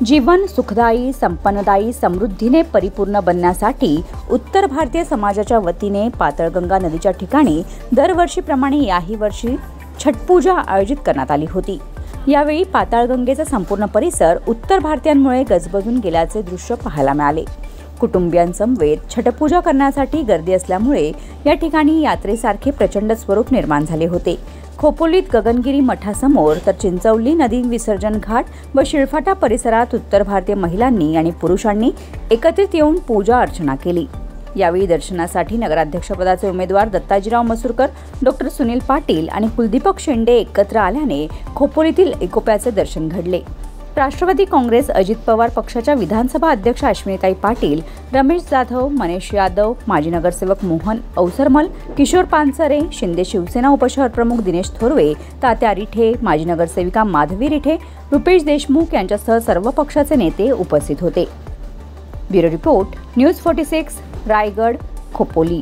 जीवन सुखदायी, संपन्नदायी, समृद्धीने परिपूर्ण बनण्यासाठी उत्तर भारतीय समाजाच्या वतीने पाताळगंगा नदीच्या ठिकाणी दरवर्षीप्रमाणे याही वर्षी छठपूजा आयोजित करण्यात आली होती। यावेळी पाताळगंगेचा संपूर्ण परिसर उत्तर भारतीयांमुळे गजबजून गेल्याचे दृश्य पाहायला मिळाले। कुटुंबियांसमवेत छठपूजा करण्यासाठी गर्दी असल्यामुळे या ठिकाणी यात्रेसारखे प्रचंड स्वरूप निर्माण झाले होते। खोपोलीत गगनगिरी मठासमोर तर चिंचवली नदी विसर्जन घाट व शिळफाटा परिसरात उत्तर भारतीय महिलांनी आणि पुरुषांनी एकत्रित येऊन पूजा अर्चना केली। यावेळी दर्शनासाठी नगराध्यक्षपदाचे उमेदवार दत्ताजीराव मसूरकर, डॉक्टर सुनील पाटील आणि कुलदीपक शेंडे एकत्र आल्याने खोपोलीतील एकोप्याचे दर्शन घडले। राष्ट्रवादी काँग्रेस, अजित पवार पक्षाच्या विधानसभा अध्यक्ष अश्विनीताई पाटील, रमेश जाधव, मनीष यादव, माजी नगरसेवक मोहन अवसरमल, किशोर पानसरे, शिंदे शिवसेना उपशहर प्रमुख दिनेश थोरवे, तात्या रिठे, माजी नगरसेविका माधवी रिठे, रुपेश देशमुख यांच्यासह सर्व पक्षाचे नेते उपस्थित होते। Bureau report, news 46, Raigad, Khopoli.